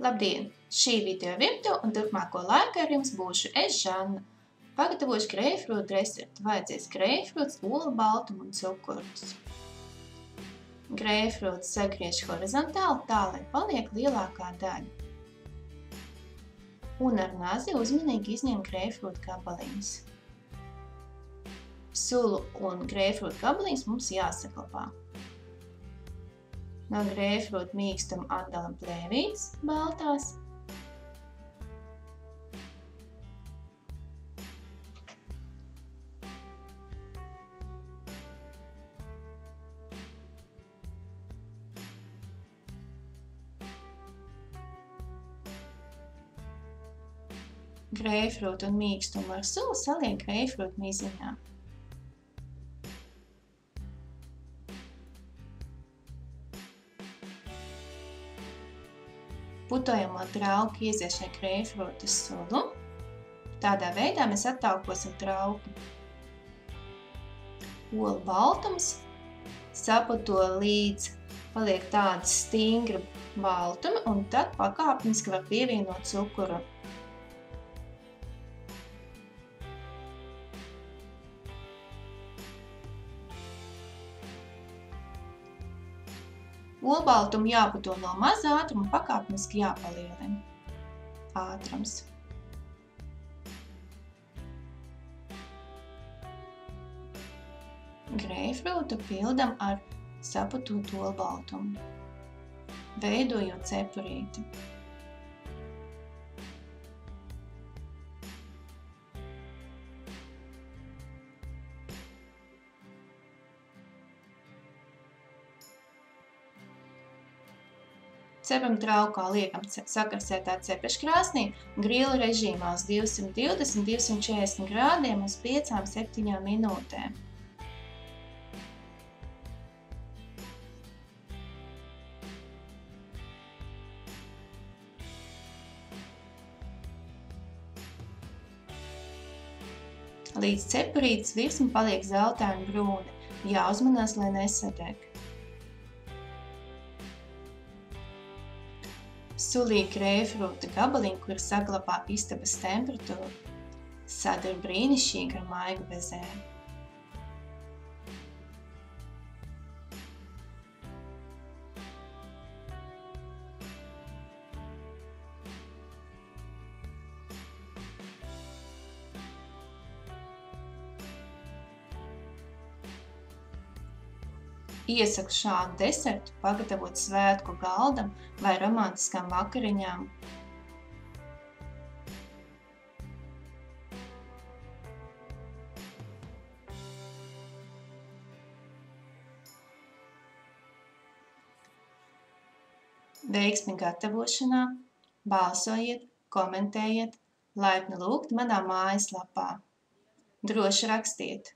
Labdien! Šī video virtuve un turpmāko laiku ar jums būšu es, Žanna. Pagatavošu greifrūtu recepti. Vajadzēs greifrūts, olu baltumu un cukurus. Greifrūtu sagriež horizontāli tā, lai paliek lielākā daļa. Un ar nazi uzmanīgi izņem greifrūtu gabaliņus. Sulu un greifrūtu gabaliņus mums jāsaklapā. No greifrūtu mīkstuma atdalam plēvītes baltās. Greifrūtu un mīkstumu ar sulu saliek greifrūtu miziņā. Putojamo trauku ieziešai greifrūtu sulu. Tādā veidā mēs attaukosim trauku. Olu baltums saputo līdz paliek tāda stingra baltuma, un tad pakāpeniski var pievienot cukuru. Olbaltumu jāputo no maza ātruma un pakāpeniski jāpalielina ātrums. Greifrūtu pildam ar saputotu olbaltumu, veidojot cepurīti. Cepam traukā liekam sakarsētā cepeškrāsnī grila režīmā uz 220–240 grādiem uz 5–7 minūtēm. Līdz cepurītes virsma paliek zeltaini brūna, jāuzmanās, lai nesadeg. Sulī greifrūta gabaliņi, kuri saglabā istabas temperatūru, sadara brīnišķīgi ar maigu bezēm. Iesaku šādu desertu pagatavot svētku galdam vai romantiskām vakariņām. Veiksmi gatavošanā, balsojiet, komentējiet, laipni lūgti manā mājaslapā. Droši rakstiet!